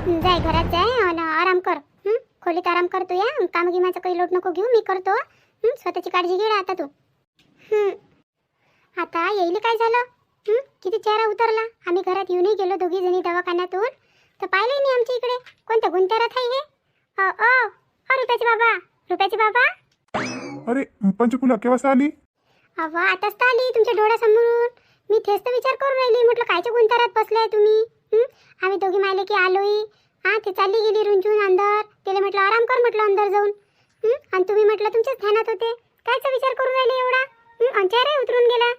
जाय घरात जाय आणि आराम कर. खोलीत आराम करतो या. काम गिमाचं काही लोट नको घेऊ, मी करतो. स्वतःची काळजी घे आता तू. आता येईल काय झालं? किती चेहरा उतरला. आम्ही घरात येऊनही गेलो दोघी जणी दवाखान्यातून, तर पाहिलंही नाही आमच्या इकडे. कोणत्या गुंतारात आहे हे? रुपयाचे बाबा, रुपयाचे बाबा. अरे पंचकुला केव्हा आली? अव्वा आताच तर आली तुमच्या डोळ्यासमोरून. मी तेच तर विचार करून राहिली, म्हटलं कायच्या गुंतारात बसलाय तुम्ही. आम्ही दोघी मायले की आलोय. ते चालली गेली रुंजून अंदर. त्याला म्हटलं आराम कर, म्हटलं अंदर जाऊन. आणि तुम्ही म्हटलं तुमच्याच ध्यानात होते. कायचा विचार करून राहिले एवढा? चेहरा उतरून गेला.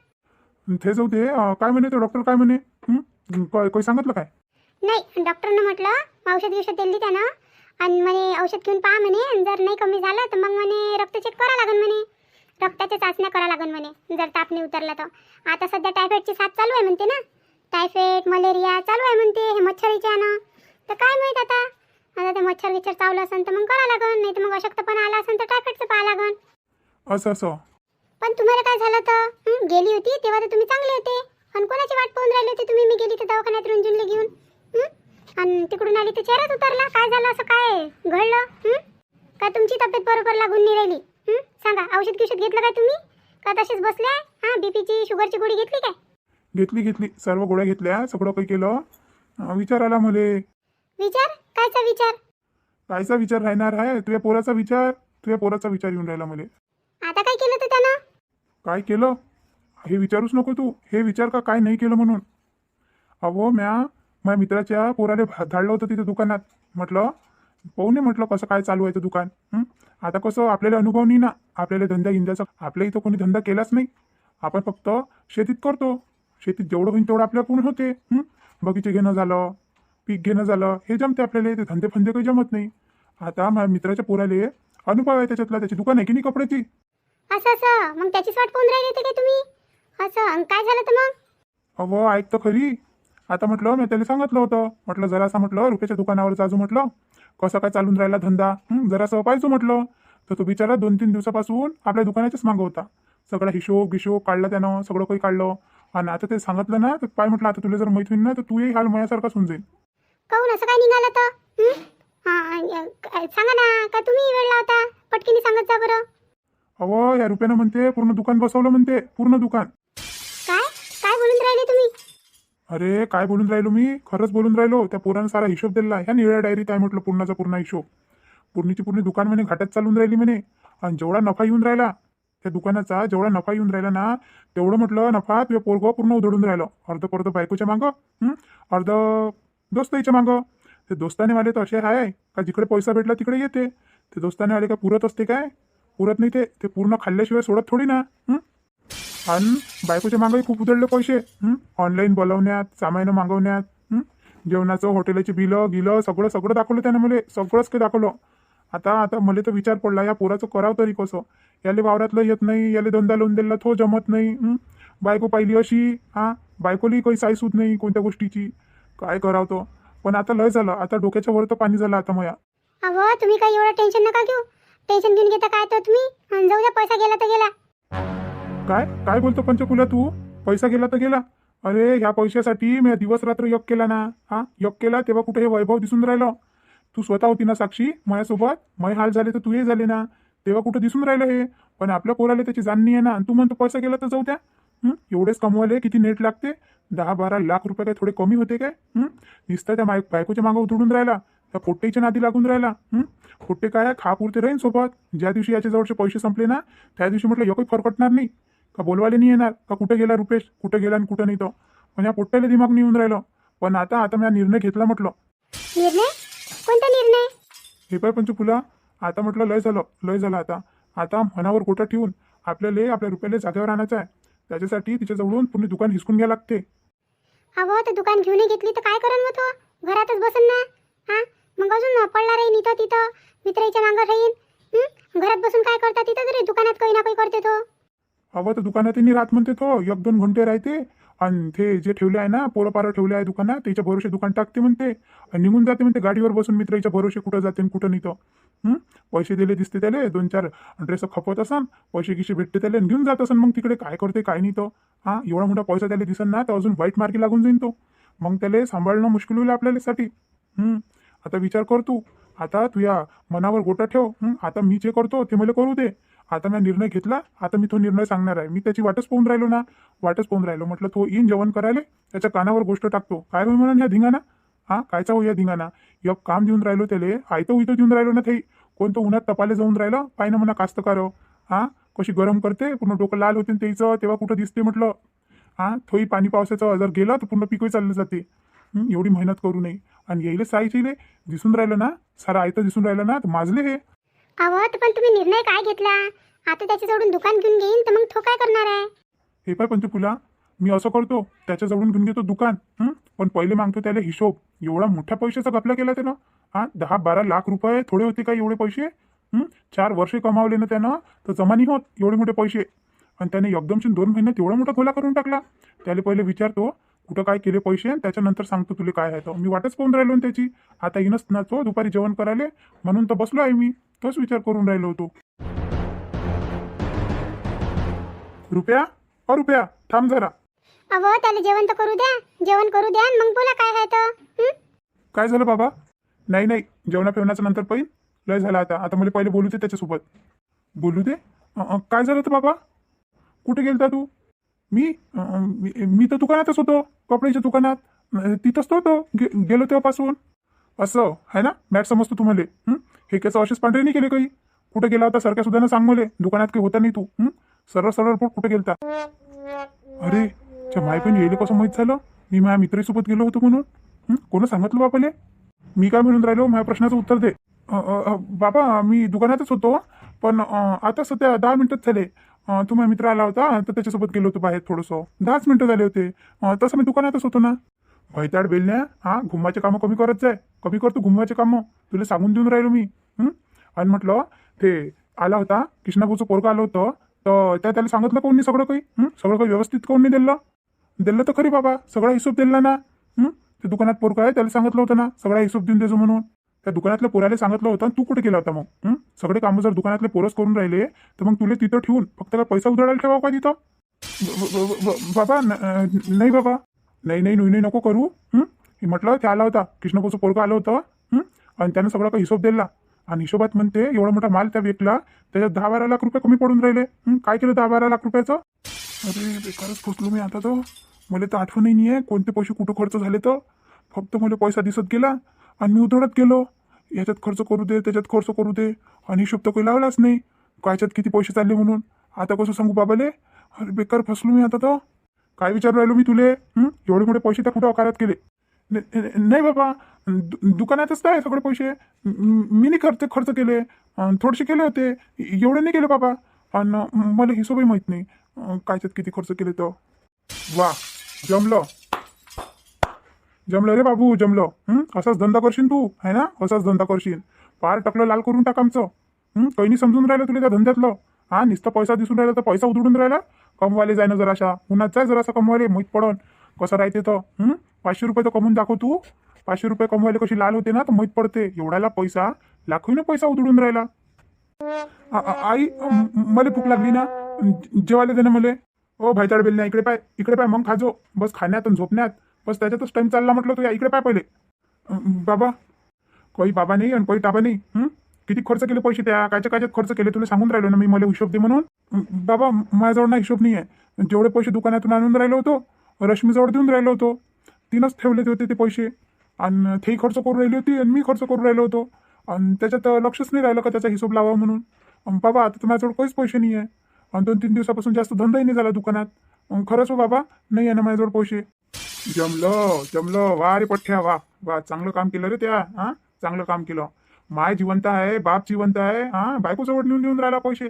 ते जाऊ दे. काय म्हणे तो डॉक्टर, काय म्हणे? काही सांगितलं काय? नाही, डॉक्टरनं म्हटलं औषध दिली त्यानं. आणि म्हणे औषध घेऊन पहा म्हणे. आणि जर नाही कमी झालं तर मग म्हणे रक्त चेक करा लागेल म्हणे. रक्ताच्या चाचण्या करा लागेल म्हणे, जर ताप नाही उतरला तर. आता सध्या टायफॉईडची साथ चालू आहे म्हणते ना. टायफॉईड मलेरिया चालू आहे म्हणते हे मच्छरीच्या ना. तर काय माहीत आता ते मच्छर गिच्छर चावलं असेल तर मग करा लागेल. नाही तर मग अशक्तपणा आला असेल तर टायफॉईडचं पाहा लागेल. असं पण तुम्हाला काय झालं तर? गेली होती तेव्हा तर तुम्ही चांगले होते. आणि कोणाची वाट पाहून राहिले होते तुम्ही? मी गेली तर दवाखान्यात रुंजूनले घेऊन. आणि तिकडून आली तर चेहराच उतरला. काय झालं, असं काय घडलं? का तुमची तब्येत बरोबर लागून नाही राहिली? सांगा, औषध घेतलं काय तुम्ही? का तसेच बसले? बीपीची शुगरची गोळी घेतली काय? घेतली. सर्व गोळ्या घेतल्या, सगळं काही केलं. विचार आला मले. विचार? कायचा विचार? कायचा विचार राहणार आहे? तुझ्या पोराचा विचार येऊन राहिला मले. आता काय केलं तर त्यानं? काय केलं हे विचारूच नको तू. हे विचार का काय नाही केलं म्हणून. अहो माझ्या मित्राच्या पोराले धाडलं होतं तिथे दुकानात. म्हटलं पाहू नये, म्हटलं कसं काय चालू आहे ते दुकान. आता कसं आपल्याला अनुभव नाही ना, आपल्याला धंदा गिंद्याचा. आपल्या इथं कोणी धंदा केलाच नाही. आपण फक्त शेतीत करतो. शेतीत जेवढं होईल तेवढं आपल्याकडून होते. बगीचे घेणं झालं, पीक घेणं झालं, हे जमते आपल्याला. ते धंदे फंदे काही जमत नाही. आता माझ्या मित्राच्या पोराले अनुभव आहे त्याच्यातला. त्याची दुकान आहे की नाही कपड्याची. असं मग त्याचीच वाट पाहून राहिले होते काय तुम्ही? असं काय झालं तर मग? अहो ऐक तर खरी. आता म्हटलं मी त्याला सांगितलं होतं, म्हटलं जरासा म्हटलं रुपयाच्या दुकानावर जाजू, म्हटलं कसं काय चालून राहिला धंदा, जरासं पाहिजो म्हटलं. तर तो बिचारा 2-3 दिवसापासून आपल्या दुकानाच्याच मागं होता. सगळा हिशोब काढला त्यानं, सगळं काही काढलं. आणि आता ते सांगितलं ना तर काय म्हटलं, आता तुला जर माहीत होईल ना तर तूही हाल माझ्यासारखाच होऊन जाईल. काहून असं काय निघालं तर? सांगा ना, का तुम्ही वेळ लावता? पटकीने सांगत जा बरं. अहो या रुपयानं म्हणते पूर्ण दुकान बसवलं म्हणते, पूर्ण दुकान. काय बोलून राहिले तुम्ही? अरे काय बोलून राहिलो मी? खरंच बोलून राहिलो. त्या पोरानं सारा हिशोब दिला. ह्या निळ्या डायरीत आहे म्हटलं पूर्णाचा पूर्ण हिशोब. पूर्ण दुकान म्हणे घाट्यात चालून राहिली म्हणे. आणि जेवढा नफा येऊन राहिला त्या दुकानाचा, जेवढा नफा येऊन राहिला ना, तेवढं म्हटलं नफा तुझ्या पोरगं पूर्ण उधळून राहिलं. अर्ध बायकोच्या मागं, अर्ध दोस्ताईच्या मागं. ते दोस्ताने वाले तर असे आहे का जिकडे पैसा भेटला तिकडे येते. ते दोस्ताने आले का पुरत असते काय? पुरत नाही. ते पूर्ण खाल्ल्याशिवाय सोडत थोडी ना. आणि बायकोच्या मागंही खूप उधळले पैसे. ऑनलाईन बोलवण्यात, सामान मागवण्यात, जेवणाचं हॉटेलाची बिलं सगळं दाखवलं त्यानं मला. सगळंच काही दाखवलं. आता मला तर विचार पडला, या पोराचं करावं तरी कसं. याले वावरातलं येत नाही, याले धंदा लावून दिला तो जमत नाही. बायको पाहिली अशी, बायकोली काही साईसूद नाही कोणत्या गोष्टीची. काय करावं तो. पण आता लय झालं. आता डोक्याच्या वर तर पाणी झालं आता मया. अहो तुम्ही काही एवढं टेन्शन नका घेऊ. टेन्शन घेऊन घेता काय तर तुम्ही? जाऊ द्या, पैसा गेला तर गेला. काय बोलतो पंचकुला तू? पैसा गेला तर गेला? अरे ह्या पैशासाठी मी दिवस रात्र योग केला ना. योग केला तेव्हा कुठे हे वैभव दिसून राहिलं? तू स्वतः होती ना साक्षी माझ्यासोबत. मै हाल झाले तर तूही झाले ना, तेव्हा कुठं दिसून राहिलं हे? पण आपल्या पोराला त्याची जाण नाही आहे ना. तू म्हणतो पैसा गेला तर जाऊ द्या. एवढेच कमवायला किती नेट लागते? 10-12 लाख रुपये काय थोडे कमी होते काय? नुसतं त्या बायकोच्या मागं उधळून राहिला, त्या पोट्टेच्या नादी लागून राहिला. पोट्टे काय खापुरते राहीन सोबत. ज्या दिवशी याच्या जवळचे पैसे संपले ना, त्या दिवशी म्हटलं काही फरकटणार नाही का, बोलवाले नाही येणार का कुठे गेला रुपेश, कुठे गेला आणि कुठं नाही. तो पण या पोट्ट्याला दिमाग नाही येऊन राहिलं. पण आता मी निर्णय घेतला म्हटलं. निर्णय? कोणता निर्णय? हे पाय पंचकुला, आता म्हटलं लय झालं. आता मनावर गोटा ठेवून आपल्या रुपयाला जागेवर आणायचं आहे. त्याच्यासाठी तिच्याजवळून पूर्ण दुकान हिसकून घ्यायला लागते. अहो तर दुकान घेऊन घेतली तर काय करण मग तो? घरातच बसन ना. मग अजून पडला राहीन इथं तिथं, मित्राच्या मागं राहीन. घरात बसून काय करता? तिथं तरी दुकानात काही ना काही करते तो. अहो तर दुकानात राहत म्हणते तो. 1-2 घंटे राहते. आणि ते जे ठेवले आहे ना, पोरं ठेवले आहे दुकानात, त्याच्या भरोसे दुकान टाकते म्हणते. आणि निघून जाते म्हणते गाडीवर बसून. मित्राच्या भरोसे कुठं जाते आणि कुठं नाही. तो पैसे दिले दिसते त्याला, 2-4 ड्रेस खपत असन, पैसे गिशे भेटते त्याला, घेऊन जात असन. मग तिकडे काय करते काय नाही. तो एवढा मोठा पैसा त्याला दिसन ना, तर अजून वाईट मार्गी लागून जाईन तो. मग त्याला सांभाळणं मुश्किल होईल आपल्यासाठी. आता विचार कर तू. आता तू या मनावर गोटा ठेव. आता मी जे करतो ते मला करू दे. आता मी निर्णय घेतला. आता मी तो निर्णय सांगणार आहे. मी त्याची वाटच पाहून राहिलो ना. वाटच पाहून राहिलो. म्हटलं तो येईन जेवण करायला, त्याच्या कानावर गोष्ट टाकतो. काय होई म्हणून ह्या धिंगाणा. कायचा हो या धिंगाणा. एक काम देऊन राहिलो त्याले, आयतं उयतं देऊन राहिलो ना ते. कोणतं उन्हात तपाले जाऊन राहिलं पाय ना म्हणा कास्तकार. कशी गरम करते, पूर्ण डोकं लाल होते त्याचं, तेव्हा कुठं दिसते म्हटलं. थोई पाणी पावसाचं जर गेलं तर पूर्ण पिकही चाललं जाते. एवढी मेहनत करू नये. आणि येईल साईचे दिसून राहिलं ना, सारा आयतं दिसून राहिलं ना, तर माजले हे. अहो पण तुम्ही निर्णय काय घेतला? आता त्याच्याजवळून दुकान घेऊन घेईन तर मग तो काय करणार आहे? हे पाय पंचफुला, मी असं करतो, त्याच्याजवळून घेऊन घेतो दुकान. पण पहिले मागतो त्याला हिशोब. एवढा मोठ्या पैशाचा घपला केला त्यानं. 10-12 लाख रुपये थोडे होते का एवढे पैसे? 4 वर्षे कमावले ना त्यानं, तर जमा नाही होत एवढे मोठे पैसे. आणि त्याने एकदमशी 2 महिन्यात एवढा मोठा खोला करून टाकला. त्याला पहिले विचारतो कुठं काय केले पैसे, त्याच्यानंतर सांगतो तुला काय आहे. तर मी वाटच पाहून राहिलो ना त्याची. आता येणच ना तो दुपारी जेवण करायला, म्हणून तर बसलो आहे मी. तोच विचार करून राहिलो होतो. रुपया थांब जरा. अहो त्याला जेवण तर करू द्या. जेवण करू द्या मग बोला काय आहे तर. काय झालं बाबा? नाही जेवणा पेवण्याचं नंतर पहिन. लय झालं आता मला पहिले बोलू दे त्याच्यासोबत. बोलू दे. काय झालं तर बाबा? कुठे गेलता तू? मी तर दुकानातच होतो, कपड्याच्या दुकानात. तिथंच तो होतो गेलो तेव्हापासून. असं आहे ना, मॅट समजतो तुम्हाला. हे केस असेच पांढरे नाही केले काही. कुठे गेला होता सारख्या सुद्धा सांग मला. दुकानात काही होता नाही तू. सरळ रिपोर्ट कुठे गेलता? अरे माय पण येईल कसं माहीत झालं? मी माझ्या मित्रासोबत गेलो होतो म्हणून. कोणी सांगितलं बापाले? मी काय म्हणून राहिलो, माझ्या प्रश्नाचं उत्तर दे. बाबा मी दुकानातच होतो, पण आता सध्या 10 मिनिटच झाले. तू माझा मित्र आला होता तर त्याच्यासोबत गेलो होतो बाहेर थोडंसं. 10 मिनिटं झाले होते. तसं मी दुकानातच होतो ना. भैताड बेलण्या, घुमाचे कामं कमी करत जाय. कमी करतो घुमवाचे कामं. तुला सांगून देऊन राहिलो मी. आणि म्हटलं ते आला होता कृष्णाभाऊचं पोरगं आलं होतं, तर त्याला सांगितलं कोण नाही सगळं काही. सगळं काही व्यवस्थित कोण नाही दिलं तर खरी बाबा. सगळा हिशोब दिला ना. ते दुकानात पोरगं आहे त्याला सांगितलं होतं ना सगळा हिशोब देऊन देजो म्हणून. त्या दुकानातल्या पोराला सांगितलं होतं. तू कुठे गेला होता मग? सगळे कामं जर दुकानातले पोरच करून राहिले तर मग तुला तिथं ठेवून फक्त काय पैसा उधळायला ठेवावं का तिथं? बाबा नाही बाबा. नाही नको करू. म्हटलं ते आला होता कृष्णभाऊचं पोरगं आलं होतं. आणि त्यानं सगळा काही हिशोब दिला. आणि हिशोबात म्हणते एवढा मोठा माल त्या विकला, त्याच्यात 10-12 लाख रुपये कमी पडून राहिले. काय केलं 10-12 लाख रुपयाचं? अरे बेकारच फसलो मी आता. तर मला तर आठवणही नाही आहे कोणते पैसे कुठं खर्च झाले. तर फक्त मला पैसा दिसत गेला आणि मी उधळत गेलो. याच्यात खर्च करू दे, त्याच्यात खर्च करू दे, आणि हिशोब तर काही लावलाच नाही कायच्यात किती पैसे चालले म्हणून. आता कसं सांगू बाबाले? अरे बेकार फसलो मी आता. तर काय विचारू राहिलो मी तुले? एवढे मोठे पैसे त्या कुठं अकारात केले? नाही बाबा, दुकानातच काय सगळे पैसे मी नाही खर्च केले. थोडेसे केले होते, एवढे नाही केले बाबा. आणि मला हिशोबही माहीत नाही कायच्यात किती खर्च केले. तर वा, जमलं रे बाबू, जमलं. असाच धंदा करशील तू आहे ना, असाच धंदा करशील. पार टकलं लाल करून टाक आमचं. काही नाही समजून राहिलं तुला त्या धंद्यातलं. नुसतं पैसा दिसून राहिला तर पैसा उधळून राहिला. कमवाले जाय ना जराशा, उन्हात जाय जरासा कमवाले, माहीत पडन कसं राहते. तर 500 रुपये तर कमवून दाखव तू. 500 रुपये कमवायला कशी लाल होते ना, तर माहीत पडते. एवढ्याला पैसा लाखोईनं पैसा उधळून राहिला. आई मला भूक लागली ना, जेवायला दे ना मला. ओ भाईचाड बेल नाही, इकडे पाय मग खाजो. बस खाण्यात आणि झोपण्यात बस त्याच्यातच टाइम चालला म्हटलं. तू या इकडे पाय पहिले. बाबा काही बाबा नाही आणि काही टाबा नाही. किती खर्च केले पैसे त्या कायच्यात खर्च केले तुला सांगून राहिलो ना मी. मला हिशोब दे म्हणून. बाबा माझ्याजवळ ना हिशोब नाही आहे. जेवढे पैसे दुकानातून आणून राहिलो होतो रश्मीजवळ देऊन राहिलो होतो. तिनंच ठेवले होते ते पैसे. आणि तेही खर्च करून राहिली होती आणि मी खर्च करून राहिलो होतो. आणि त्याच्यात लक्षच नाही राहिलं का त्याचा हिशोब लावा म्हणून. बाबा आता तर माझ्याजवळ काहीच पैसे नाही आहे. आणि 2-3 दिवसापासून जास्त धंदाही नाही झाला दुकानात. खरंच हो बाबा, नाही आहे ना माझ्याजवळ पैसे. जमलं वा रे पठ्ठ्या, वा चांगलं काम केलं रे त्या. चांगलं काम केलं. माय जिवंत आहे, बाप जिवंत आहे. बायकोजवळ नेऊन राहिला पैसे.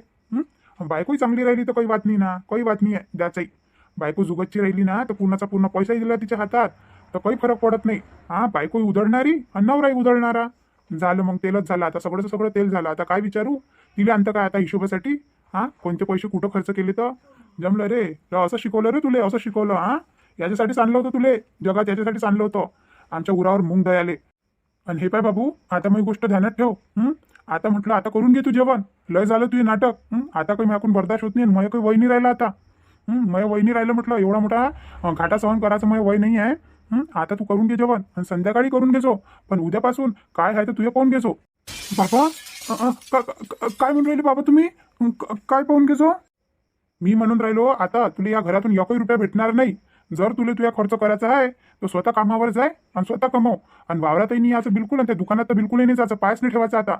बायकोही चांगली राहिली तर काही बात नाही ना, काही बात नाही आहे द्याचाही. बायको जुगतची राहिली ना तर पूर्णाचा पूर्ण पैसाही दिला तिच्या हातात तर काही फरक पडत नाही. बायकोही उधळणारी आणि नवराही उधळणारा. झालं मग तेलच झालं आता. सगळं तेल झालं. आता काय विचारू तिला अंत काय आता हिशोबासाठी. कोणते पैसे कुठं खर्च केले. तर जमलं रे. असं शिकवलं रे तुले, असं शिकवलं. याच्यासाठीच आणलं होतं तुले जगात, याच्यासाठीच आणलं होतं. आमच्या उरावर मूग दयाले. आणि हे पाय बाबू, आता मग गोष्ट ध्यानात ठेव. आता म्हटलं आता करून घे तू जेवण. लय झालं तुझे नाटक. आता काही माझ्याकडून बर्दाश्त होत नाही. मग काही वय नाही राहिलं आता. मग वय नाही राहिलं म्हटलं. एवढा मोठा घाटा सहन करायचं मग वय नाही आहे. आता तू करून घे जेवण आणि संध्याकाळी करून घेजो. पण उद्यापासून काय आहे तर तुझ्या पाहून घेजो. बाबा काय म्हणून राहिले बाबा तुम्ही? काय पाहून घेजो? मी म्हणून राहिलो आता तुला या घरातून एकही रुपया भेटणार नाही. जर तुला तुझ्या खर्च करायचा आहे तर स्वतः कामावर जाय आणि स्वतः कमव. आणि वावरातही नाही याचं बिलकुल, आणि त्या दुकानात तर बिलकुलही नाही जायचं. पायच नाही ठेवायचा आता.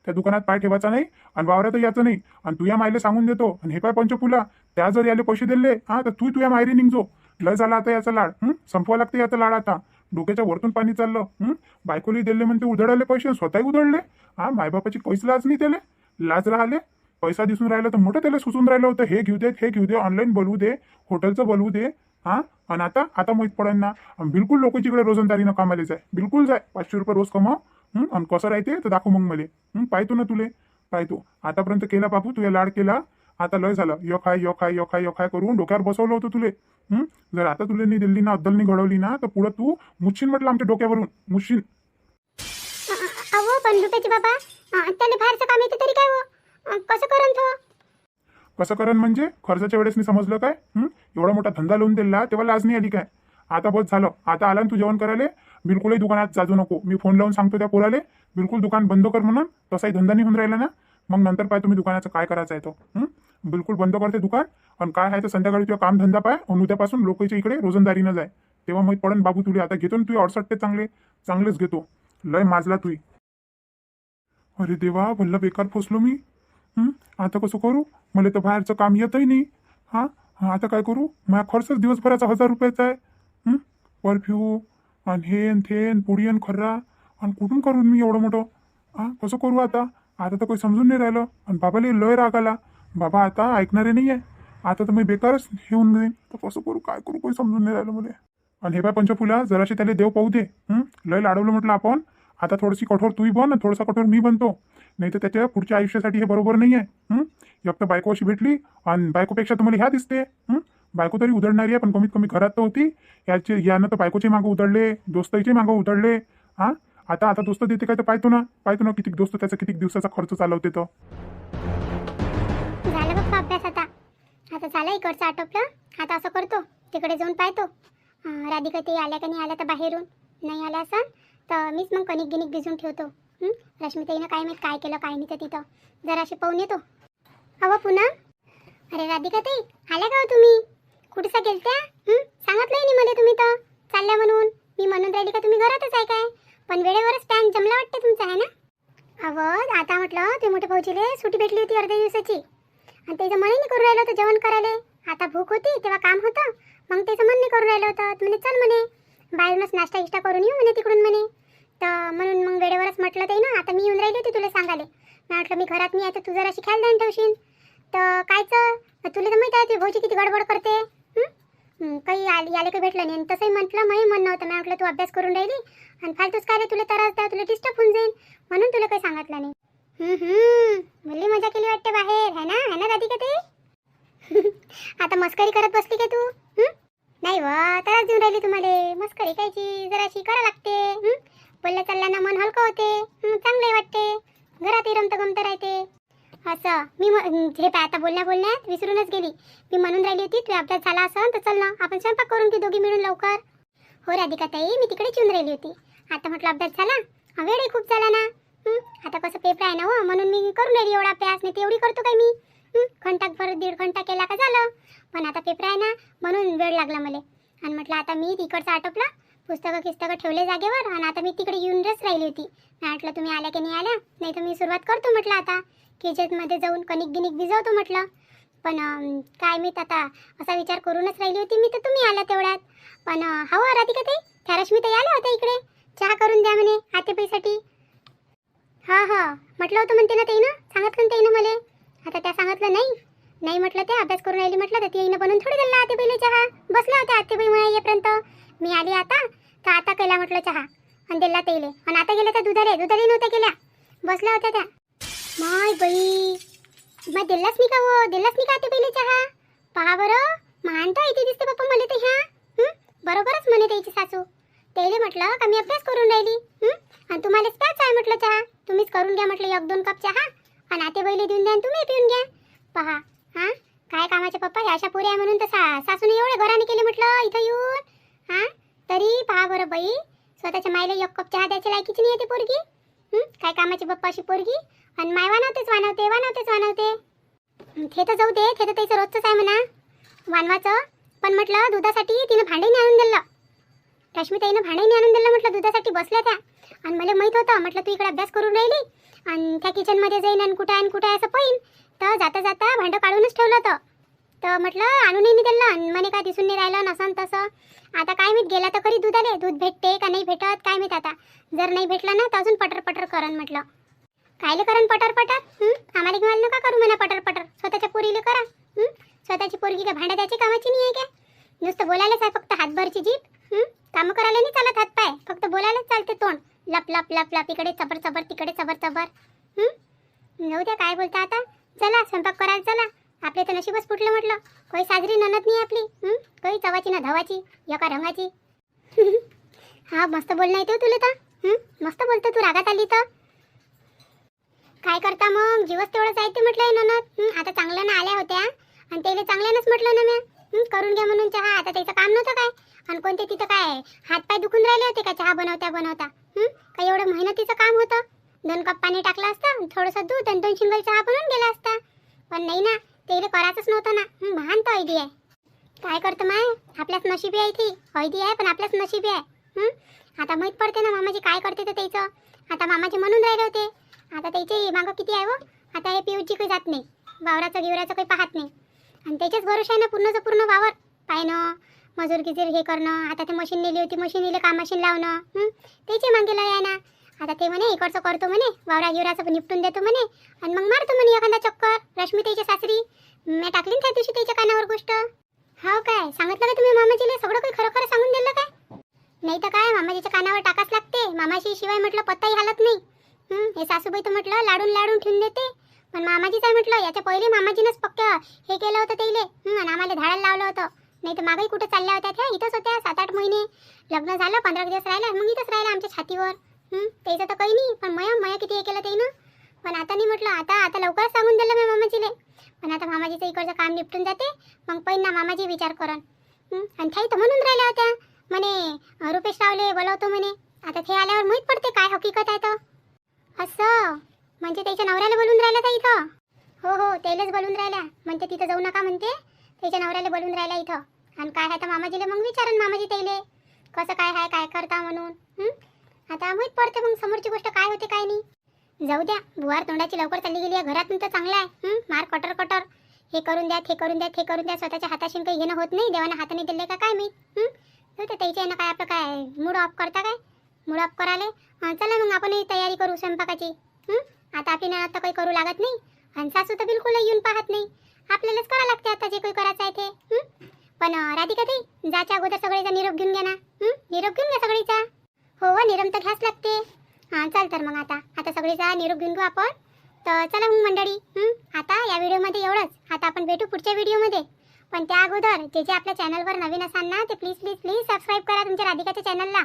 त्या दुकानात पाय ठेवायचा नाही आणि वावरातही याचं नाही. आणि तुझ्या मायले सांगून देतो. आणि हे पाय पंचफुला, त्या जर याले पैसे दिले तर तू तुझ्या मायरी निघजो. लय झाला आता याचा लाड. संपवा लागते याचा लाड आता. डोक्याच्या वरतून पाणी चाललं. बायकोली दिले म्हणते उधळले पैसे, स्वतःही उधळले. मायबापाची काहीच लाज नाही त्याला. लाज राहिले. पैसा दिसून राहिला तर मोठं त्याला सुचून राहिलं होतं. हे घेऊ दे, हे घेऊ दे, ऑनलाईन बोलवू दे, हॉटेलचं बोलवू दे. आणि आता माहीत पडेल ना. बिलकुल लोकांच्याकडे रोजंदारीनं कामाला जाय. बिलकुल जाय. 500 रुपये रोज कमाव. आणि कसं राहते तर दाखव मग मले. पाहतो ना तुले. पाहतो. आतापर्यंत केला बापू, तुझ्या लाड केला. आता लय झालं. यो खाय करून डोक्यावर बसवलं होतं तुले. जर आता तुले नाही दिली ना, अद्दल नाही घडवली ना, तर पुढं तू मुच्छीन म्हटलं आमच्या डोक्यावरून. मुच्छीन. अहो पण रुपयाचे बाबा, त्याला बाहेरचं काम येते तरी काय हो? कसं करून तो? कसं करण म्हणजे खर्चाच्या वेळेस नाही समजलं काय? एवढा मोठा धंदा लावून दिला तेव्हा लाज नाही आली काय? आता बस झालं. आता आला ना तू जेवण करायला. बिलकुलही दुकानात जाजू नको. मी फोन लावून सांगतो त्या पोराले बिलकुल दुकान बंद कर म्हणून. तसाही धंदा नाही होऊन राहिला ना. मग नंतर पाय तुम्ही दुकानाचं काय करायचं आहे तो. बिलकुल बंद करते दुकान. आणि काय आहे तर संध्याकाळी तुझं काम धंदा पाय. आणि उद्यापासून लोकांच्या इकडे रोजंदारीनं जाय. तेव्हा माहीत पडन बाबू तुला. आता घेतो ना तुझे 68 चांगलेच घेतो. लय माजला तुई. अरे देवा, भल्ला बेकार फसलो मी. आता कसं करू? मला तर बाहेरचं काम येतही नाही. आता काय करू? माझा खर्चच दिवसभराचा 1000 रुपयाचा आहे. परफ्यूम आणि हेन थेन पुडी आणि खर्रा. आणि कुठून करून मी एवढं मोठं? कसं करू आता? आता तर काही समजून नाही राहिलं. आणि बाबाला लय राग आला. बाबा आता ऐकणारे नाही आहे. आता तर मी बेकारच घेऊन जाईन. तर कसं करू, काय करू, काही समजून नाही राहिलं मला. आणि हे बाय पंचफुला, जराशी त्याला देव पाहू दे. लय लाडवलं म्हटलं आपण. आता थोडीशी कठोर तूही बन, थोडासा कठोर मी बनतो. नाही तर त्याच्या पुढच्या आयुष्यासाठी हे बरोबर नाही आहे. एक तर बायको अशी भेटली आणि बायकोपेक्षा तर मला ह्या दिसते. बायको तरी उधळणारी आहे, पण कमीत कमी घरात तर होती. यानं तर बायकोचे मागं उधळले, दोस्तचे मागं उधळले. आता दोस्त देते काय तर पाहतो ना किती दोस्त त्याचा किती दिवसाचा खर्च चालवते. तर झालं बघ अभ्यास. आता झालं इकडचं आटोपलं. आता असं करतो, तिकडे जाऊन पाहतो राधिका ते आल्या का नाही आल्या. तर बाहेरून नाही आल्या असं तर मीच मग कणिक भिजून ठेवतो. रश्मिताईनं काय माहीत काय केलं काय नाही तर तिथं जराशी पाहून येतो. अहो पुन्हा, अरे राधिका ताई आल्या का हो तुम्ही? कुठेसा गेलत्या? सांगितलंही नाही मला तुम्ही तर चालल्या म्हणून. मी म्हणून राहिली का तुम्ही घरातच आहे काय? पण वेळेवरच प्लॅन जमला वाटते तुमचा, आहे ना? अहो आता म्हटलं ते मोठे भाऊजीले सुट्टी भेटली होती अर्ध्या दिवसाची. आणि त्याचं मन नाही करून राहिलं होतं जेवण करायला. आता भूक होती तेव्हा काम होतं. मग त्याचं मन नाही करून राहिलं होतं. म्हणे चल म्हणे बाहेरूनच नाश्ता इष्टा करून येऊ म्हणे तिकडून म्हणे. तर म्हणून मग वेळेवरच म्हटलं ते ना. आता मी येऊन राहिली होती तुला सांगायला. मी म्हटलं मी घरात नाही आहे तर तू जराशी ख्याल देऊन ठेवशील. तर कायचं तुला तर माहिती आहे ते भाऊजी किती गडबड करते. काही आले काही भेटलं नाही. तसंही म्हटलं मही म्हणणं होतं. मी म्हटलं तू अभ्यास करून राहिली आणि फालतूच काय रे तुला त्रास द्या, तुला डिस्टर्ब होऊन जाईल म्हणून तुला काही सांगितलं नाही. भल्ली मजा केली वाटते बाहेर, है ना राधिका ते? आता मस्करी करत बसली का तू? नाही व त्रास देऊन राहिली तुम्हाला. मस्करी कायची, जराशी करा लागते. बोलल्या चालल्यानं मन हलकं होते. चांगले वाटते. घरातही रमत गमत राहते. असं मी हे पाय आता बोलण्यात विसरूनच गेली. मी म्हणून राहिली होती तुझा अभ्यास झाला असं तर चल ना आपण स्वयंपाक करून की दोघी मिळून लवकर. हो राधिका ताई, मी तिकडेच येऊन राहिली होती. आता म्हटलं अभ्यास झाला, वेळही खूप झाला ना. आता कसं पेपर आहे ना हो, म्हणून मी करून राहिली एवढा अभ्यास. नाही तेवढी करतो काय मी? घंटाभर 1.5 घंटा केला का झालं. पण आता पेपर आहे ना म्हणून वेळ लागला मला. आणि म्हटलं आता मी तिकडचं आटोपला, पुस्तकं ठेवले जागेवर. आणि आता मी तिकडे येऊनच राहिली होती. म्हटलं तुम्ही आल्या की नाही आल्या, नाही तर मी सुरुवात करतो म्हटलं आता किचनमध्ये जाऊन कणिक भिजवतो म्हटलं. पण काय मी आता असा विचार करूनच राहिली होती मी तर तुम्ही आला तेवढ्यात. पण हवं राधिका ताई, त्या रश्मिताई आल्या होत्या इकडे. चहा करून द्या म्हणे आतेबाईसाठी. म्हटलं होतं म्हणते ना ताईनं, सांगितलं ना ताईनं मला. आता त्या सांगितलं नाही म्हटलं ते अभ्यास करून राहिली म्हटलं. तर ताईनं बनवून थोडी दिला आतेबाईला चहा. बसल्या होत्या आतेबाई मला येईपर्यंत. मी आली आता केला म्हटलं चहा आणि दिला ताईले. आणि आता गेल्या त्या दुधारी नव्हत्या गेल्या, बसल्या होत्या त्या. माय बाई, मग दिलाच नाही का हो? दिलाच नाही का आतेबाईला चहा? पहा बरं, मानता येते दिसते बाप्पा मला ते. बरोबरच म्हणे त्याची सासू. त्याला म्हटलं का मी अभ्यास करून राहिली आणि तुम्हालाच प्याच आहे म्हटलं चहा. तुम्हीच करून घ्या म्हटलं 1-2 कप चहा आणि आतेबाईला देऊन द्या आणि तुम्ही पिऊन घ्या. पहा काय कामाचे पप्पा, ह्या अशा पुऱ्या म्हणून तर सासूने एवढे घराने केले म्हटलं इथं येऊन. तरी पहा बरं बाई, स्वतःच्या मायला एक कप चहा द्यायची लायकीची नाही आहे ती पोरगी. काय कामाची बाप्पा अशी पोरगी. आणि माय वानवतेच. ते तर जाऊ दे, ते तर त्याचं रोजचंच आहे म्हणा वानवाचं. पण म्हटलं दुधासाठी तिनं भांडे नाही आणून दिलं. रश्मीताईनं भांडे नाही आणून दिलं म्हटलं दुधासाठी बसल्या त्या. आणि मला माहीत होतं म्हटलं तू इकडे अभ्यास करून राहिली आणि त्या किचनमध्ये जाईन आणि कुठं आहे असं पाहीन. तर जाता जाता भांडं काढूनच ठेवलं होतं. तर म्हटलं आणूनही नाही दिलं आणि म्हणे काय दिसून नाही राहिलं नसन तसं. आता काय माहीत गेला तर खरी दुधाले दूध भेटते का नाही भेटत काय माहीत. आता जर नाही भेटलं ना तर अजून पटर करण म्हटलं. कायले करण पटर आम्हाला घेऊन नका करू म्हणा पटर. स्वतःच्या पोरीले करा. स्वतःची पोरगी काय भांड्या द्यायची कामाची नाही आहे काय. नुसतं बोलायलाच आहे फक्त हातभरची जीभ. कामं करायला नाही चालत हात पाय, फक्त बोलायलाच चालते तोंड. लप लप इकडे चबर तिकडे चबर. जाऊ द्या काय बोलता आता. चला स्वयंपाक करायला चला. आपले तर नशीबच फुटलं म्हटलं. काही साजरी ननद नाही आपली. काही चवाची ना धवाची एका रंगाची. हा मस्त बोलणं येते तुला तर. मस्त बोलतो तू रागात आली तर. काय करता मग जीवच तेवढंच आहे ते म्हटलं ननद. आता चांगलं ना आल्या होत्या आणि त्याला चांगल्यानंच म्हटलं ना मी करून घ्या म्हणून चहा. आता त्याचं काम नव्हतं काय. आणि कोणते तिथं काय हातपाय दुखून राहिले होते का चहा बनवता. काय एवढं मेहनतीचं काम होतं. 2 कप पाणी टाकलं असतं, थोडंसं दूध आणि 2 शिंगल चहा बनवून गेला असता. पण नाही ना, त्याला करायचंच नव्हतं ना. महान तर ऐदी आहे. काय करतं माय, आपल्याच नशिबी आहे ती. ऐदी आहे पण आपल्याच नशिबी आहे. आता माहीत पडते ना मामाजी काय करते तर त्याचं. आता मामाजी म्हणून राहिले होते. आता त्याची मागं किती आहे व. आता हे पिऊची काही जात नाही, वावराचं गिवराचं काही पाहत नाही. आणि त्याच्याच भरोशा आहे ना पूर्ण वावर पाहणं, मजूर गिजूर हे करणं. आता ते मशीन नेली होती, मशीनीला काम मशीन लावणं. त्याची मागे लय आहे ना. आता ते म्हणे इकडचं करतो म्हणे, वावरा गिवराचं निपटून देतो म्हणे आणि मग मारतो म्हणे एखादा चक्कर. रश्मी त्याची सासरी मी टाकली त्या दिवशी त्याच्या कानावर गोष्ट. हो काय सांगितलं का तुम्ही मामाजीला सगळं काही खरं सांगून दिलं काय. नाही तर काय मामाजीच्या कानावर टाकाच लागते. मामाशी शिवाय म्हटलं पत्ताही हालत नाही. हे सासूबाई तर म्हटलं लाडून ठेवून देते. पण मामाजीच आहे म्हटलं. याच्या पहिले मामाजीनंच पक्का हे केलं होतं त्याइले. आणि आम्हाला धाडायला लावलं होतं. नाही तर मागही कुठं चालल्या होत्या त्या. इथंच होत्या 7-8 महिने. लग्न झालं 15 दिवस राहिला मग इथंच राहिला आमच्या छातीवर. त्याचं तर काही नाही. पण मया किती हे केलं त्यानं. पण आता नाही म्हटलं. आता लवकर सांगून दिलं मी मामाजीले. पण आता मामाजीचं इकडचं काम निपटून जाते मग पहिला मामाजी विचार करन. आणि थाई तर म्हणून राहिल्या होत्या म्हणे रुपेश रावले बोलवतो म्हणे. आता ते आल्यावर माहीत पडते काय हकीकत आहे तर. असं म्हणजे त्याच्या नवऱ्याला बोलून राहिला का इथं. हो त्यालाच बोलून राहिल्या. म्हणते तिथं जाऊ नका म्हणते. त्याच्या नवऱ्याला बोलून राहिला इथं. आणि काय आहे तर मामाजीला मग विचारन मामाजी त्याइले कसं काय आहे काय करता म्हणून. आता माहीत पडते मग समोरची गोष्ट काय होते काय नाही. जाऊ द्या बुवार तोंडाची लवकर चालली गेली आहे. घरातून तर चांगलं आहे. मार कटर हे करून द्या स्वतःच्या हाताशी काही घेणं होत नाही. देवानं हाताने दिले का काय माहीत. तर त्याच्या यानं काय आपलं काय मूड ऑफ करता काय. मूड ऑफ कराले. चला मग आपणही तयारी करू स्वयंपाकाची. आता आपली नणद तर काही करू लागत नाही आणि सासू तर बिलकुल येऊन पाहत नाही. आपल्यालाच करावं लागते आता जे काही करायचं आहे ते. पण राधिका ताई जाच्या अगोदर सगळेचा निरोप घेऊन घ्या ना. निरोप घेऊन घ्या सगळीचा. हो निरोप तर घ्याच लागते. चल तर मग आता सगळीचा निरोप घेऊन घेऊ आपण. तर चला मग मंडळी आता या व्हिडिओमध्ये एवढंच. आता आपण भेटू पुढच्या व्हिडिओमध्ये. पण त्या अगोदर जे आपल्या चॅनलवर नवीन असाल ना ते प्लीज सबस्क्राईब करा तुमच्या राधिकाच्या चॅनलला.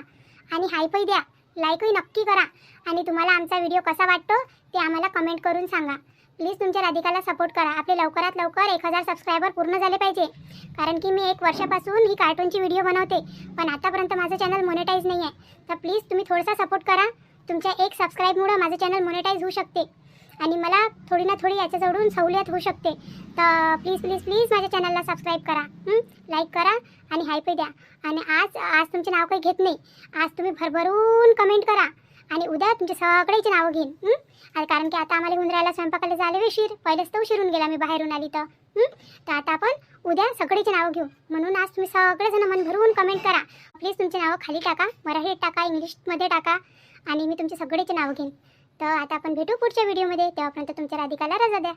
आणि हायपही द्या, लाईकही नक्की करा. आणि तुम्हाला आमचा व्हिडिओ कसा वाटतो ते आम्हाला कमेंट करून सांगा. प्लीज तुमच्या राधिकाला सपोर्ट करा. आपले लवकरात लवकर 1000 सबस्क्रायबर पूर्ण झाले पाहिजे. कारण की मी 1 वर्षापासून ही कार्टूनची व्हिडिओ बनवते पण आतापर्यंत माझं चॅनल मोनेटाईज नाही आहे. तर प्लीज तुम्ही थोडासा सपोर्ट करा. तुमच्या 1 सबस्क्राईबमुळं माझं चॅनल मोनेटाईज होऊ शकते आणि मला थोडी ना थोडी याच्याजवळून सवलत होऊ शकते. तर प्लीज माझ्या चॅनलला सबस्क्राईब करा, लाईक करा आणि हायपे द्या. आणि आज तुमचे नाव काही घेत नाही. आज तुम्ही भरभरून कमेंट करा आणि उद्या तुमचे सगळ्याचे नावं घेईन. कारण की आता आम्हाला होऊन राहिला स्वयंपाकाला झाले वेशीर. पहिलेच तर उशिरून गेला मी बाहेरून आली तर. तर आता आपण उद्या सगळेचे नावं घेऊ. म्हणून आज तुम्ही सगळेजण मन भरून कमेंट करा. प्लीज तुमचे नावं खाली टाका, मराठीत टाका, इंग्लिशमध्ये टाका आणि मी तुमचे सगळेचे नावं घेईन. तर आता आपण भेटू पुढच्या व्हिडिओमध्ये. तेव्हापर्यंत तुमच्या राधिकाला रजा द्या.